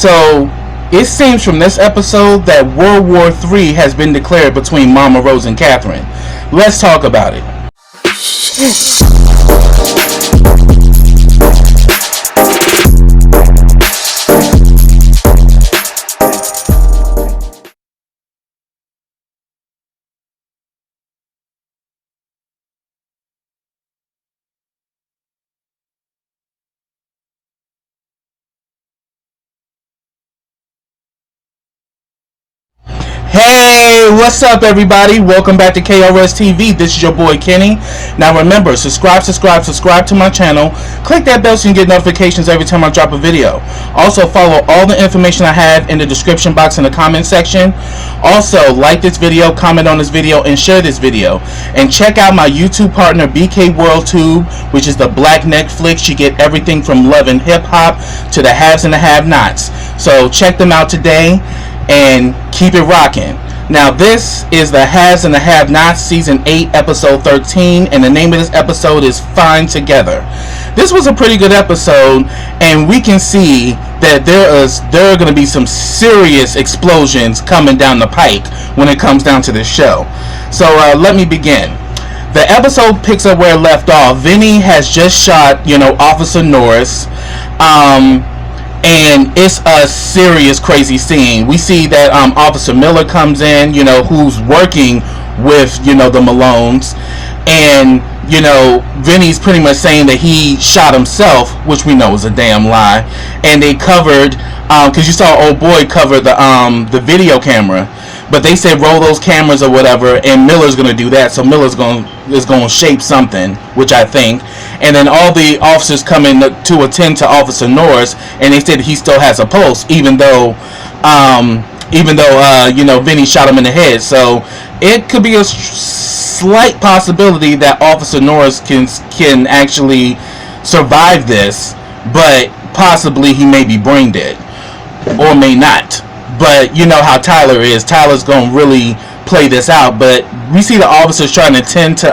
So it seems from this episode that World War III has been declared between Mama Rose and Catherine. Let's talk about it. Hey, what's up everybody? Welcome back to KRSTV. This is your boy Kenny. Now remember, subscribe to my channel. Click that bell so you can get notifications every time I drop a video. Also follow all the information I have in the description box in the comment section. Also like this video, comment on this video, and share this video. And check out my YouTube partner BK WorldTube, which is the black Netflix. You get everything from love and hip hop to the haves and the have-nots. So check them out today and keep it rocking. Now this is the Haves and the Have-Nots season 8 episode 13, and the name of this episode is Fine Together. This was a pretty good episode, and we can see that there are going to be some serious explosions coming down the pike when it comes down to this show. So let me begin. The episode picks up where it left off. Vinnie has just shot, Officer Norris. And it's a serious crazy scene. We see that Officer Miller comes in, who's working with, the Malones. And, Vinny's pretty much saying that he shot himself, which we know is a damn lie. And they covered, because you saw old boy cover the video camera. But they said roll those cameras or whatever, and Miller's going to do that. So Miller's going to shape something, which I think. And then all the officers come in to attend to Officer Norris, and they said he still has a pulse, even though Vinnie shot him in the head. So it could be a slight possibility that Officer Norris can actually survive this, but possibly he may be brain dead, or may not. But you know how Tyler is. Tyler's going to really play this out. But we see the officers trying to tend to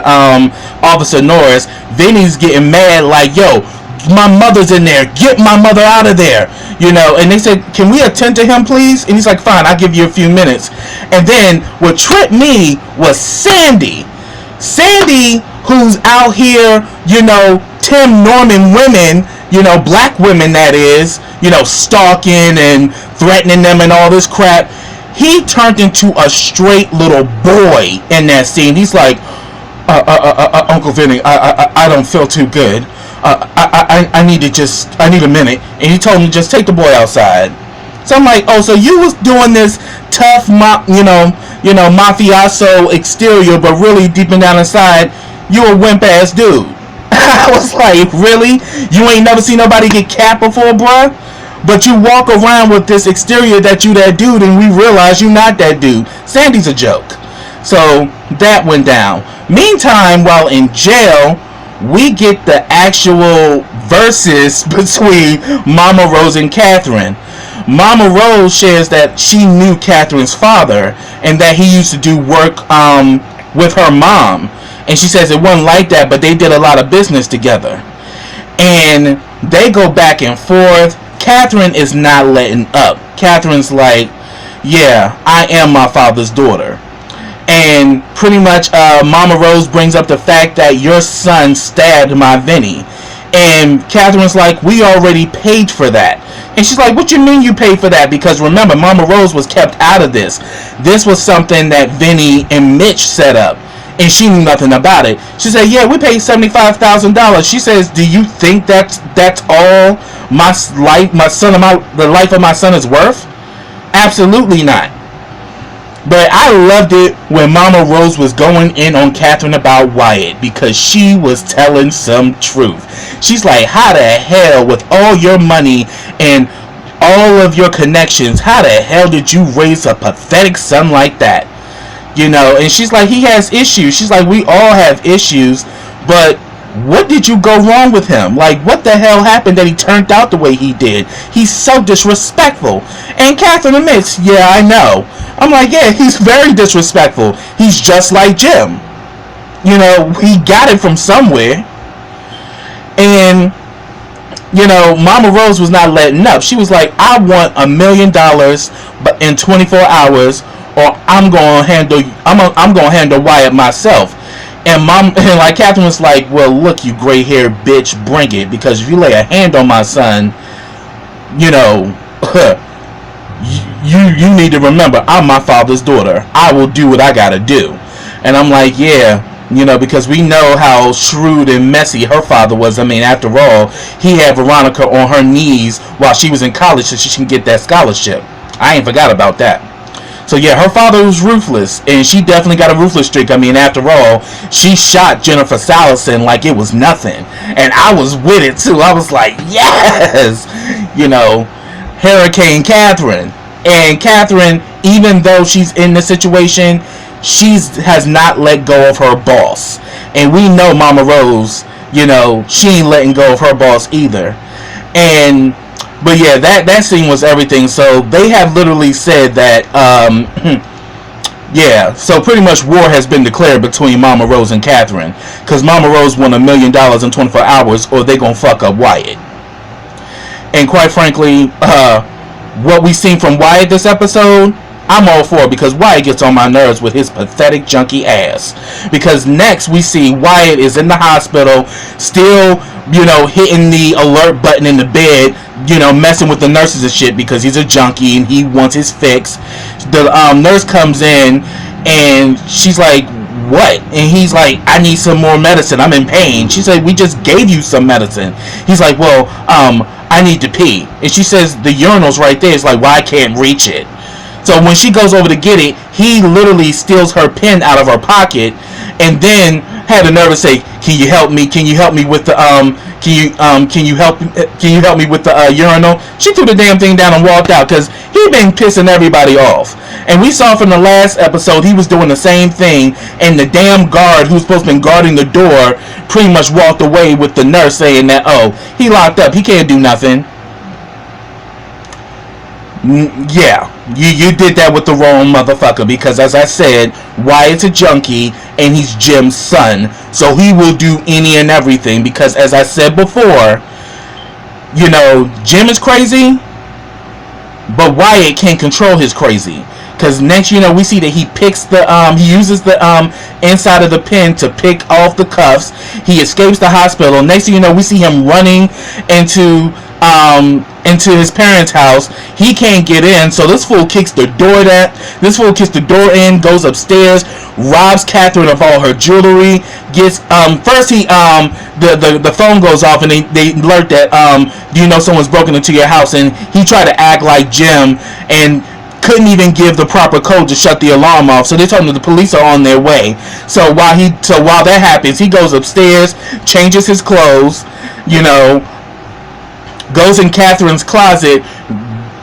Officer Norris. Vinny's getting mad like, yo, my mother's in there. Get my mother out of there. And they said, can we attend to him, please? And he's like, fine, I'll give you a few minutes. And then what tripped me was Sandy. Sandy, who's out here, Tim Norman women, black women that is, stalking and threatening them and all this crap. He turned into a straight little boy in that scene. He's like, Uncle Vinny, I don't feel too good. I need a minute. And he told me just take the boy outside. So I'm like, oh, so you was doing this tough, mafioso exterior, but really deep down inside, you a wimp ass dude. I was like, really? You ain't never seen nobody get capped before, bruh? But you walk around with this exterior that you that dude, and we realize you not that dude. Sandy's a joke. So that went down. Meantime, while in jail, we get the actual versus between Mama Rose and Catherine. Mama Rose shares that she knew Catherine's father and that he used to do work with her mom. And she says it wasn't like that, but they did a lot of business together. And they go back and forth. Catherine is not letting up. Catherine's like, yeah, I am my father's daughter. And pretty much Mama Rose brings up the fact that your son stabbed my Vinnie. And Catherine's like, we already paid for that. And she's like, what you mean you paid for that? Because remember, Mama Rose was kept out of this. This was something that Vinnie and Mitch set up. And she knew nothing about it. She said, yeah, we paid $75,000. She says, do you think that's all the life of my son is worth? Absolutely not. But I loved it when Mama Rose was going in on Catherine about Wyatt, because she was telling some truth. She's like, how the hell, with all your money and all of your connections, how the hell did you raise a pathetic son like that? And she's like, he has issues. She's like, we all have issues, but what did you go wrong with him? Like, what the hell happened that he turned out the way he did? He's so disrespectful. And Catherine admits, yeah, I know. I'm like, yeah, he's very disrespectful. He's just like Jim. He got it from somewhere. And Mama Rose was not letting up. She was like, I want $1 million, but in 24 hours, or I'm gonna handle Wyatt myself. And like Catherine was like, well, look, you gray-haired bitch, bring it, because if you lay a hand on my son, you need to remember, I'm my father's daughter. I will do what I gotta do. And I'm like, yeah. Because we know how shrewd and messy her father was. I mean, after all, he had Veronica on her knees while she was in college so she can get that scholarship. I ain't forgot about that. So yeah, her father was ruthless, and she definitely got a ruthless streak. I mean, after all, she shot Jennifer Salison like it was nothing. And I was with it too. I was like, yes! Hurricane Catherine. And Catherine, even though she's in the situation, she has not let go of her boss. And we know Mama Rose, she ain't letting go of her boss either. But yeah, that scene was everything. So they have literally said that, yeah, so pretty much war has been declared between Mama Rose and Catherine. Because Mama Rose won $1 million in 24 hours, or they gonna fuck up Wyatt. And quite frankly, what we seen from Wyatt this episode, I'm all for it, because Wyatt gets on my nerves with his pathetic junkie ass. Because next we see Wyatt is in the hospital, still, hitting the alert button in the bed, messing with the nurses and shit because he's a junkie and he wants his fix. The nurse comes in and she's like, what? And he's like, I need some more medicine. I'm in pain. She's like, we just gave you some medicine. He's like, well, I need to pee. And she says, the urinal's right there. It's like, well, I can't reach it. So when she goes over to get it, he literally steals her pen out of her pocket, and then had the nerve to say, "Can you help me? Can you help me with the Can you help me with the urinal?" She threw the damn thing down and walked out because he been pissing everybody off. And we saw from the last episode he was doing the same thing, and the damn guard who's supposed to be guarding the door pretty much walked away with the nurse saying that, oh, he locked up, he can't do nothing. Yeah, you did that with the wrong motherfucker, because as I said, Wyatt's a junkie and he's Jim's son, so he will do any and everything, because as I said before, Jim is crazy, but Wyatt can't control his crazy. Because next, we see that he picks he uses the inside of the pen to pick off the cuffs. He escapes the hospital. Next thing you know, we see him running into his parents' house. He can't get in, so this fool kicks the door in, goes upstairs, robs Catherine of all her jewelry. Gets first he the phone goes off and they alert that do you know someone's broken into your house, and he tried to act like Jim and couldn't even give the proper code to shut the alarm off, so they told him that the police are on their way. So while that happens, he goes upstairs, changes his clothes, goes in Catherine's closet,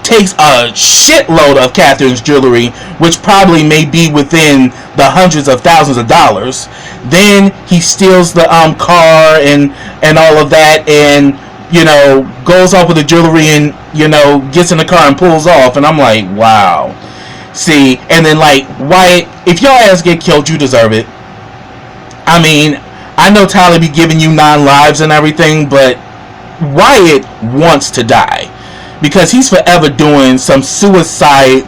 takes a shitload of Catherine's jewelry, which probably may be within the hundreds of thousands of dollars. Then he steals the car and all of that, and goes off with the jewelry and, gets in the car and pulls off. And I'm like, wow. See, and then like, Wyatt, if your ass get killed, you deserve it. I mean, I know Tyler be giving you 9 lives and everything, but Wyatt wants to die. Because he's forever doing some suicidal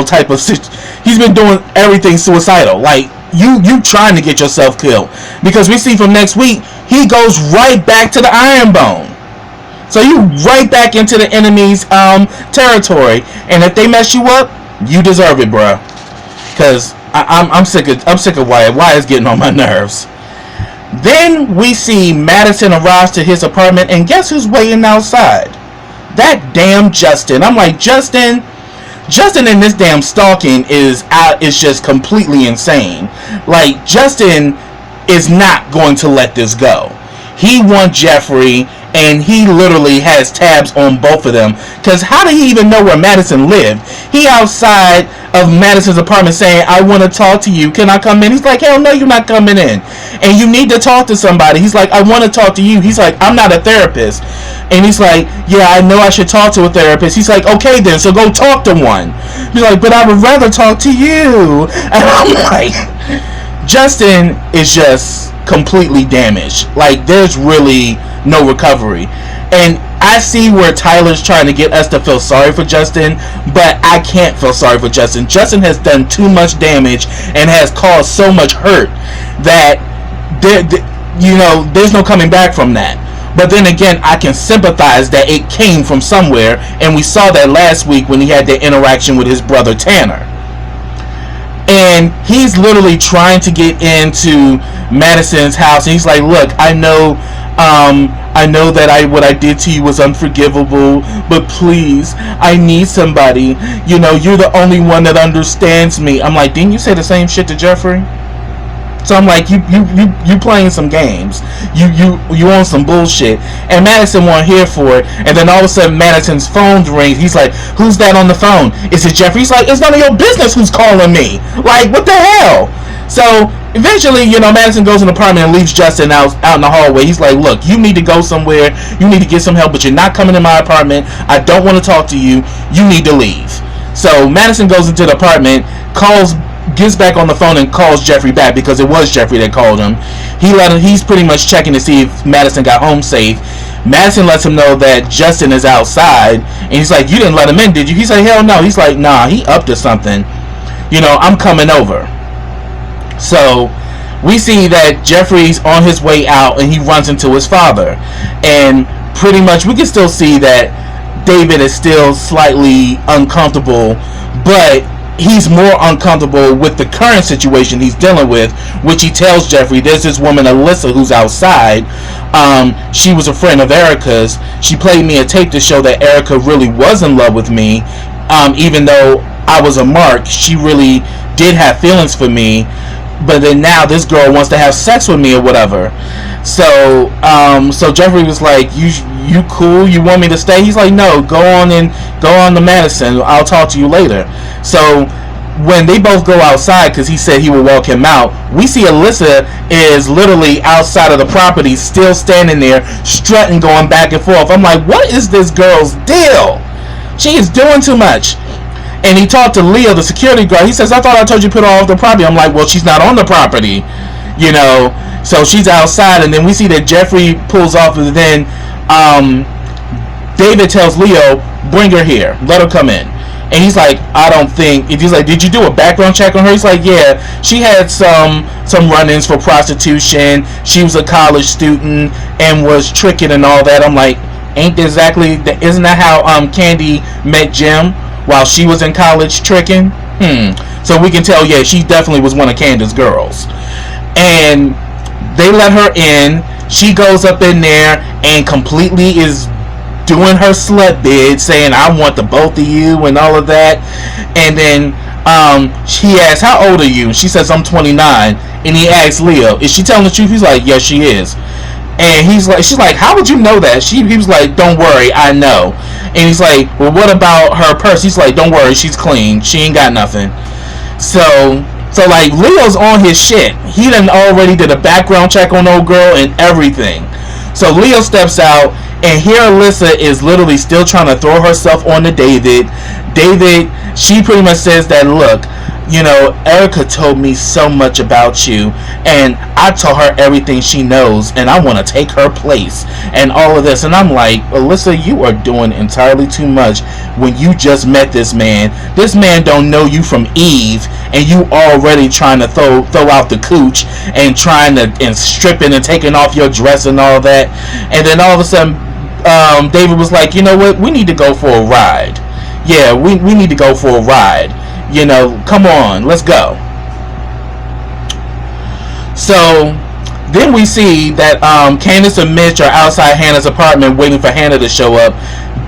type of shit. He's been doing everything suicidal. Like, you trying to get yourself killed. Because we see from next week, he goes right back to the Iron Bone. So you right back into the enemy's territory. And if they mess you up, you deserve it, bruh. Because I'm sick of Wyatt. Wyatt's getting on my nerves. Then we see Madison arrives to his apartment, and guess who's waiting outside? That damn Justin. I'm like, Justin in this damn stalking is just completely insane. Like, Justin is not going to let this go. He wants Jeffrey, and he literally has tabs on both of them. Because how did he even know where Madison lived? He outside of Madison's apartment saying, I want to talk to you. Can I come in? He's like, hell no, you're not coming in. And you need to talk to somebody. He's like, I want to talk to you. He's like, I'm not a therapist. And he's like, yeah, I know I should talk to a therapist. He's like, okay then, so go talk to one. He's like, but I would rather talk to you. And I'm like, Justin is just completely damaged. Like, there's really no recovery. And I see where Tyler's trying to get us to feel sorry for Justin, but I can't feel sorry for Justin. Justin has done too much damage and has caused so much hurt that there's no coming back from that. But then again, I can sympathize that it came from somewhere, and we saw that last week when he had that interaction with his brother Tanner. And he's literally trying to get into Madison's house, and he's like, look, I know that what I did to you was unforgivable, but please, I need somebody. You're the only one that understands me. I'm like, didn't you say the same shit to Jeffrey? So I'm like, you playing some games. You on some bullshit. And Madison wasn't here for it. And then all of a sudden Madison's phone rings. He's like, who's that on the phone? Is it Jeffrey? He's like, it's none of your business who's calling me. Like, what the hell? So eventually, Madison goes in the apartment and leaves Justin out in the hallway. He's like, look, you need to go somewhere. You need to get some help, but you're not coming in my apartment. I don't want to talk to you. You need to leave. So Madison goes into the apartment, gets back on the phone and calls Jeffrey back, because it was Jeffrey that called him. He's pretty much checking to see if Madison got home safe. Madison lets him know that Justin is outside, and he's like, you didn't let him in, did you? He's like, hell no. He's like, nah, he up to something. I'm coming over. So we see that Jeffrey's on his way out, and he runs into his father. And pretty much we can still see that David is still slightly uncomfortable, but he's more uncomfortable with the current situation he's dealing with, which he tells Jeffrey, there's this woman Alyssa who's outside. She was a friend of Erica's. She played me a tape to show that Erica really was in love with me. Even though I was a mark, she really did have feelings for me. But then now this girl wants to have sex with me or whatever. So Jeffrey was like, you cool? You want me to stay? He's like, no, go on to Madison. I'll talk to you later. So when they both go outside, because he said he would walk him out, we see Alyssa is literally outside of the property, still standing there, strutting, going back and forth. I'm like, what is this girl's deal? She is doing too much. And he talked to Leo, the security guard. He says, I thought I told you to put her off the property. I'm like, well, she's not on the property, So she's outside, and then we see that Jeffrey pulls off, and then David tells Leo, bring her here. Let her come in. And he's like, he's like, did you do a background check on her? He's like, yeah, she had some run-ins for prostitution. She was a college student and was tricking and all that. I'm like, isn't that how Candy met Jim while she was in college tricking? So we can tell, yeah, she definitely was one of Candace's girls. And they let her in. She goes up in there and completely is doing her slut bid, saying, I want the both of you and all of that. And then he asks, how old are you? She says, I'm 29. And he asks Leo, is she telling the truth? He's like, yes, she is. And she's like, how would you know that? He was like, don't worry, I know. And he's like, well, what about her purse? He's like, don't worry, she's clean. She ain't got nothing. So like, Leo's on his shit. He done already did a background check on old girl and everything. So Leo steps out, and here Alyssa is literally still trying to throw herself onto David. She pretty much says that, look, Erica told me so much about you, and I told her everything she knows, and I want to take her place, and all of this. And I'm like, Alyssa, you are doing entirely too much when you just met this man. This man don't know you from Eve, and you already trying to throw out the cooch, and and stripping and taking off your dress and all that. And then all of a sudden, David was like, you know what, we need to go for a ride. Yeah, we need to go for a ride. Come on, let's go. So then we see that Candace and Mitch are outside Hannah's apartment waiting for Hannah to show up.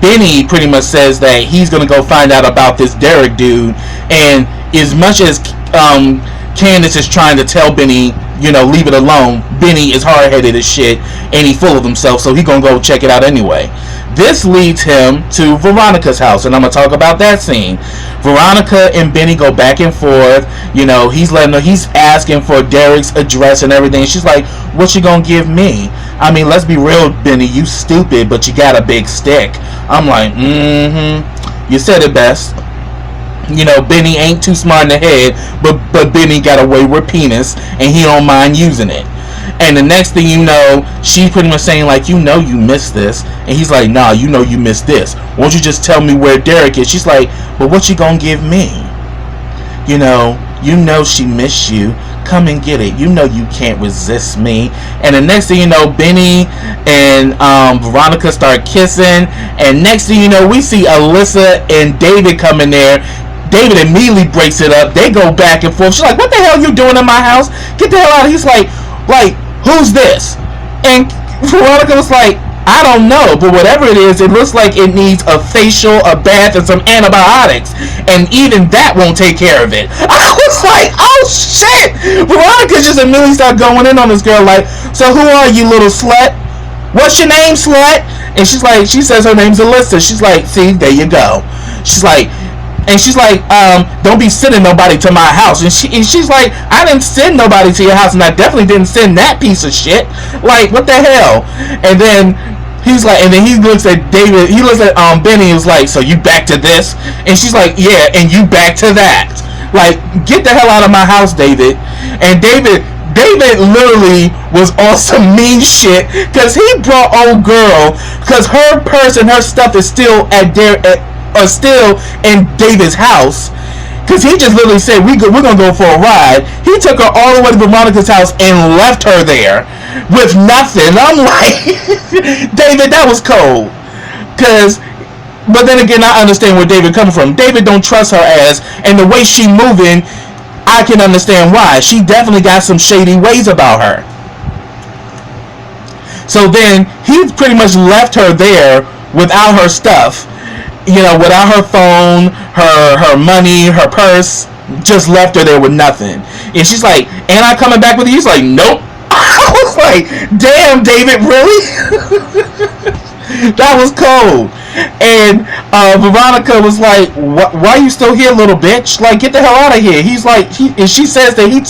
Vinnie pretty much says that he's going to go find out about this Derek dude. And as much as Candace is trying to tell Vinnie, leave it alone, Vinnie is hard-headed as shit, and he's full of himself, so he's going to go check it out anyway. This leads him to Veronica's house, and I'm going to talk about that scene. Veronica and Vinnie go back and forth. He's asking for Derek's address and everything. She's like, what you going to give me? I mean, let's be real, Vinnie, you stupid, but you got a big stick. I'm like, you said it best. Vinnie ain't too smart in the head, but Vinnie got a wayward penis, and he don't mind using it. And the next thing you know, she's pretty much saying like, you know you missed this. And he's like, nah, you know you missed this. Won't you just tell me where Derek is? She's like, but what you gonna give me? You know she missed you. Come and get it. You know you can't resist me. And the next thing you know, Vinnie and Veronica start kissing. And next thing you know, we see Alyssa and David come in there. David immediately breaks it up. They go back and forth. She's like, what the hell you doing in my house? Get the hell out. He's like, who's this? And Veronica was like, I don't know, but whatever it is, it looks like it needs a facial, a bath, and some antibiotics. And even that won't take care of it. I was like, oh shit! Veronica just immediately started going in on this girl like, so who are you, little slut? What's your name, slut? And she's like, she says her name's Alyssa. She's like, see, there you go. She's like, don't be sending nobody to my house. And she's like, I didn't send nobody to your house, and I definitely didn't send that piece of shit. Like, what the hell? And then he's like, and then he looks at David, he looks at Vinnie, and was like, so you back to this? And she's like, yeah, and you back to that. Like, get the hell out of my house, David. And David literally was on some mean shit, because he brought old girl, because her purse and her stuff is still still in David's house, because he just literally said, we're gonna go for a ride. He took her all the way to Veronica's house and left her there with nothing. I'm like, David, that was cold. But then again, I understand where David coming from. David don't trust her ass, and the way she moving, I can understand why. She definitely got some shady ways about her. So then he pretty much left her there without her stuff. Without her phone, her money, her purse, just left her there with nothing. And she's like, ain't I coming back with you? He's like, nope. I was like, damn, David, really? That was cold. And Veronica was like, why are you still here, little bitch? Like, get the hell out of here. He's like, and she says that he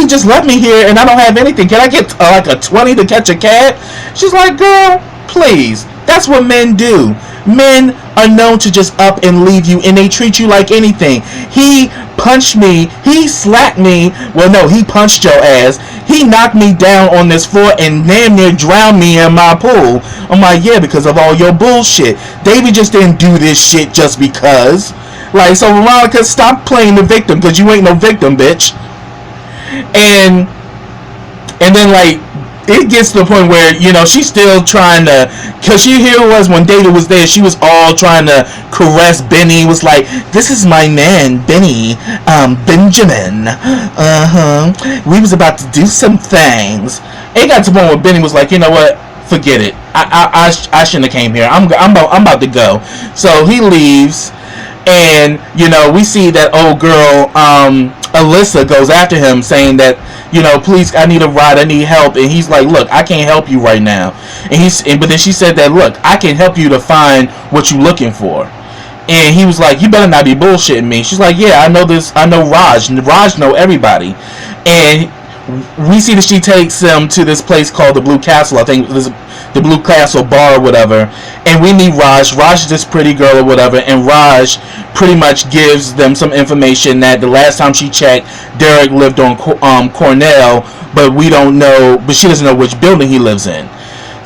just left me here and I don't have anything. Can I get like a 20 to catch a cab? She's like, girl, please. That's what men do. Men are known to just up and leave you, and they treat you like anything. He punched me. He slapped me. Well, no, he punched your ass. He knocked me down on this floor and damn near drowned me in my pool. I'm like, yeah, because of all your bullshit. David just didn't do this shit just because. Like, so Veronica, stop playing the victim, because you ain't no victim, bitch. And then, like, it gets to the point where, she's still trying to, because here was when David was there, she was all trying to caress Benny, was like, this is my man, Benny, Benjamin, we was about to do some things. It got to the point where Benny was like, you know what, forget it, I shouldn't have came here, I'm about to go. So he leaves, and, we see that old girl, Alyssa, goes after him, saying that, please, I need a ride, I need help. And he's like, look, I can't help you right now. But then she said that, look, I can help you to find what you're looking for. And he was like, you better not be bullshitting me. She's like, yeah, I know this, I know Raj know everybody. And we see that she takes him to this place called the Blue Castle. I think this the Blue Castle bar or whatever. And we meet Raj. Raj is this pretty girl or whatever. And Raj pretty much gives them some information that the last time she checked, Derek lived on Cornell, but we don't know, but she doesn't know which building he lives in.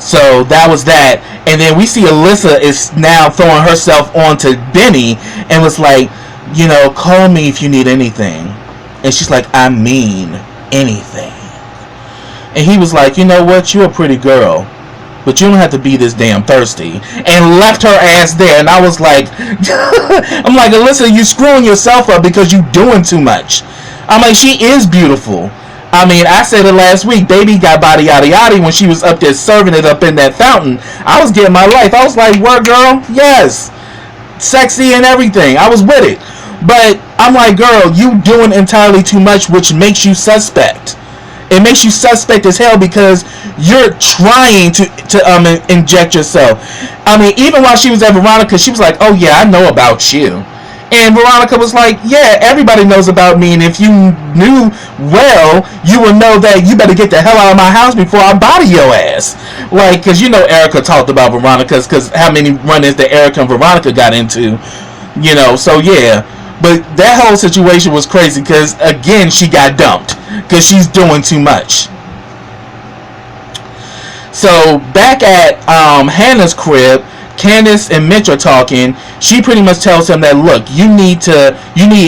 So that was that. And then we see Alyssa is now throwing herself onto Benny and was like, call me if you need anything. And she's like, I mean anything. And he was like, you know what, you're a pretty girl, but you don't have to be this damn thirsty. And left her ass there. And I was like, I'm like, Alyssa, you screwing yourself up because you doing too much. I'm like, she is beautiful. I mean, I said it last week, baby got body yada yada when she was up there serving it up in that fountain. I was getting my life. I was like, what, girl? Yes. Sexy and everything. I was with it. But I'm like, girl, you doing entirely too much, which makes you suspect. It makes you suspect as hell because you're trying to inject yourself. I mean, even while she was at Veronica, she was like, oh yeah, I know about you. And Veronica was like, yeah, everybody knows about me, and if you knew well, you would know that you better get the hell out of my house before I body your ass. Like, because Erica talked about Veronica's, because how many run-ins that Erica and Veronica got into, so yeah. But that whole situation was crazy, because, again, she got dumped, because she's doing too much. So back at Hannah's crib, Candace and Mitch are talking. She pretty much tells him that, look, you need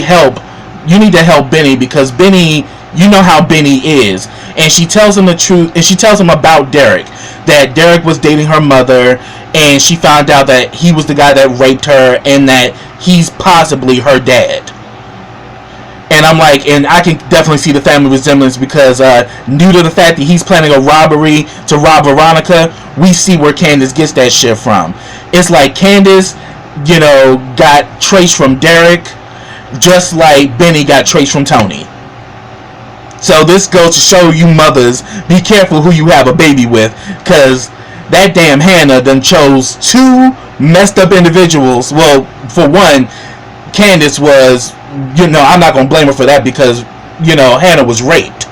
help. You need to help Benny, because Benny, you know how Benny is. And she tells him the truth, and she tells him about Derek, that Derek was dating her mother, and she found out that he was the guy that raped her, and that he's possibly her dad. And I'm like, and I can definitely see the family resemblance, because due to the fact that he's planning a robbery to rob Veronica, we see where Candace gets that shit from. It's like Candace, got traced from Derek, just like Benny got traced from Tony. So this goes to show you mothers, be careful who you have a baby with, because that damn Hannah done chose two messed up individuals. Well, for one, Candace was, I'm not going to blame her for that, because, Hannah was raped.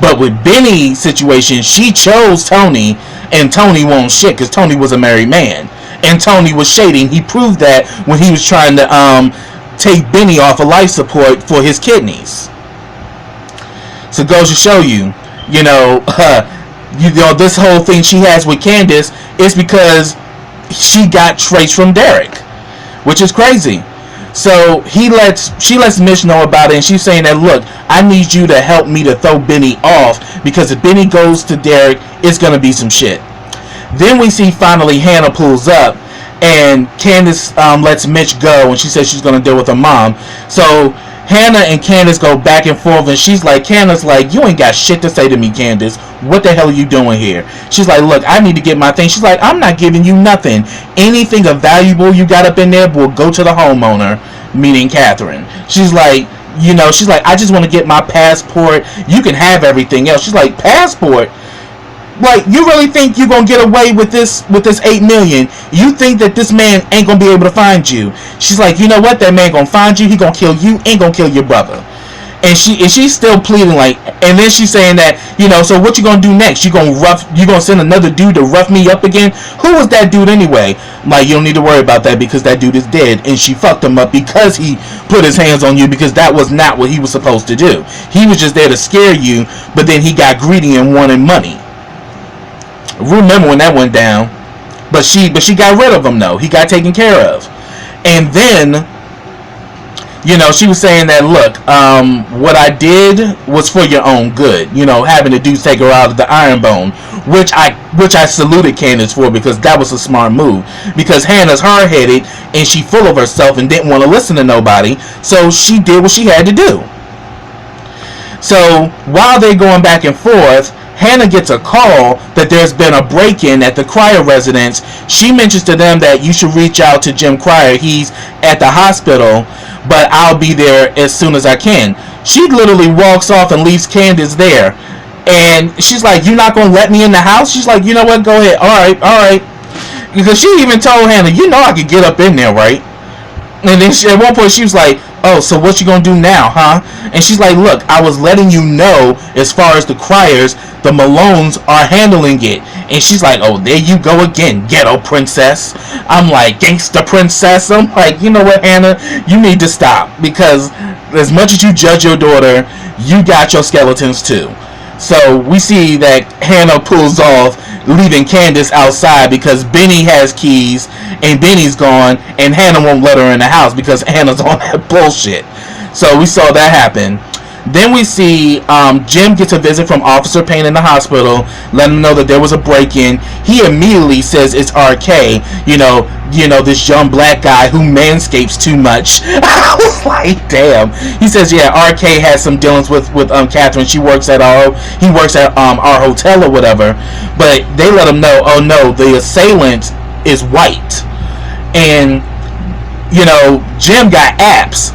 But with Benny's situation, she chose Tony, and Tony won't shit, because Tony was a married man. And Tony was shading. He proved that when he was trying to take Benny off of life support for his kidneys. So it goes to show you, this whole thing she has with Candace is because she got traced from Derek, which is crazy. So she lets Mitch know about it, and she's saying that, look, I need you to help me to throw Benny off, because if Benny goes to Derek, it's gonna be some shit. Then we see finally Hannah pulls up, and Candace lets Mitch go, and she says she's gonna deal with her mom. So Hannah and Candace go back and forth, and Candace like, you ain't got shit to say to me, Candace. What the hell are you doing here? She's like, look, I need to get my thing. She's like, I'm not giving you nothing. Anything of valuable you got up in there will go to the homeowner, meaning Catherine. She's like, I just want to get my passport. You can have everything else. She's like, passport? Like, you really think you're gonna get away with this $8 million? You think that this man ain't gonna be able to find you? She's like, you know what? That man gonna find you. He gonna kill you. Ain't gonna kill your brother. And she's still pleading, like, and then she's saying that, so what you gonna do next? You gonna send another dude to rough me up again? Who was that dude anyway? I'm like, you don't need to worry about that, because that dude is dead, and she fucked him up because he put his hands on you, because that was not what he was supposed to do. He was just there to scare you, but then he got greedy and wanted money. Remember when that went down? But she got rid of him, though. He got taken care of. And then, she was saying that, look, what I did was for your own good. Having the dudes take her out of the iron bone, which I saluted Candace for, because that was a smart move. Because Hannah's hard-headed, and she full of herself and didn't want to listen to nobody, so she did what she had to do. So while they're going back and forth, Hannah gets a call that there's been a break-in at the Cryer residence. She mentions to them that you should reach out to Jim Cryer. He's at the hospital, but I'll be there as soon as I can. She literally walks off and leaves Candace there. And she's like, you're not going to let me in the house? She's like, you know what? Go ahead. All right. Because she even told Hannah, I could get up in there, right? And then at one point she was like, oh, so what you gonna do now, huh? And she's like, look, I was letting you know, as far as the Cryers, the Malones are handling it. And she's like, oh, there you go again, ghetto princess. I'm like, gangsta princess. I'm like, you know what, Hannah? You need to stop. Because as much as you judge your daughter, you got your skeletons too. So we see that Hannah pulls off, leaving Candace outside because Benny has keys and Benny's gone, and Hannah won't let her in the house because Hannah's on that bullshit. So we saw that happen. Then we see Jim gets a visit from Officer Payne in the hospital, letting him know that there was a break-in. He immediately says it's RK, this young black guy who manscapes too much. I was like, damn. He says, yeah, RK has some dealings with Catherine. He works at our hotel or whatever. But they let him know, oh no, the assailant is white. And Jim got apps,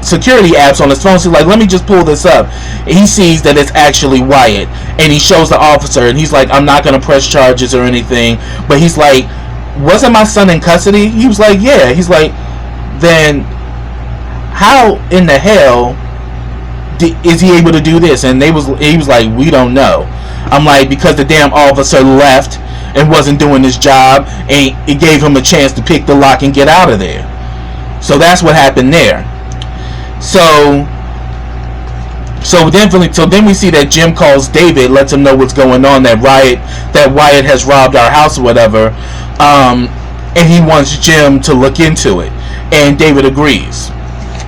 security apps on his phone. So he's like, let me just pull this up. He sees that it's actually Wyatt, and he shows the officer, and he's like, I'm not going to press charges or anything. But he's like, wasn't my son in custody? He was like, yeah. He's like, then how in the hell is he able to do this? And he was like, we don't know. I'm like, because the damn officer left and wasn't doing his job, and it gave him a chance to pick the lock and get out of there. So that's what happened there. So So then we see that Jim calls David, lets him know what's going on, that Wyatt has robbed our house or whatever, and he wants Jim to look into it, and David agrees.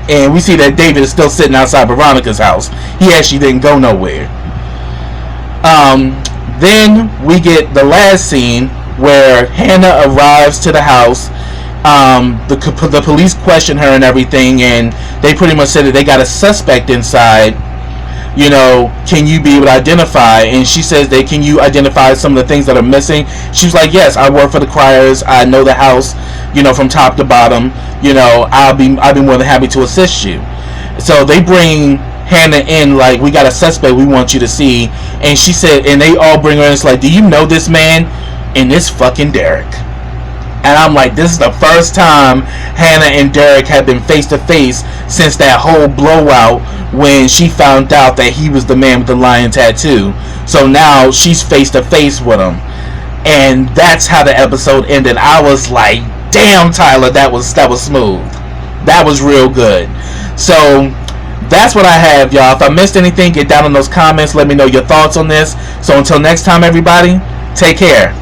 And we see that David is still sitting outside Veronica's house. He actually didn't go nowhere. Then we get the last scene where Hannah arrives to the house. The police question her and everything, and they pretty much said that they got a suspect inside. You know, can you be able to identify? And she says, can you identify some of the things that are missing? She was like, yes, I work for the Criers. I know the house, you know, from top to bottom. You know, I'll be more than happy to assist you. So they bring Hannah in, like, we got a suspect we want you to see. And she said, and they all bring her in. It's like, do you know this man? And it's fucking Derek. And I'm like, this is the first time Hannah and Derek have been face to face since that whole blowout when she found out that he was the man with the lion tattoo. So now she's face to face with him. And that's how the episode ended. I was like, damn, Tyler, that was smooth. That was real good. So that's what I have, y'all. If I missed anything, get down in those comments. Let me know your thoughts on this. So until next time, everybody, take care.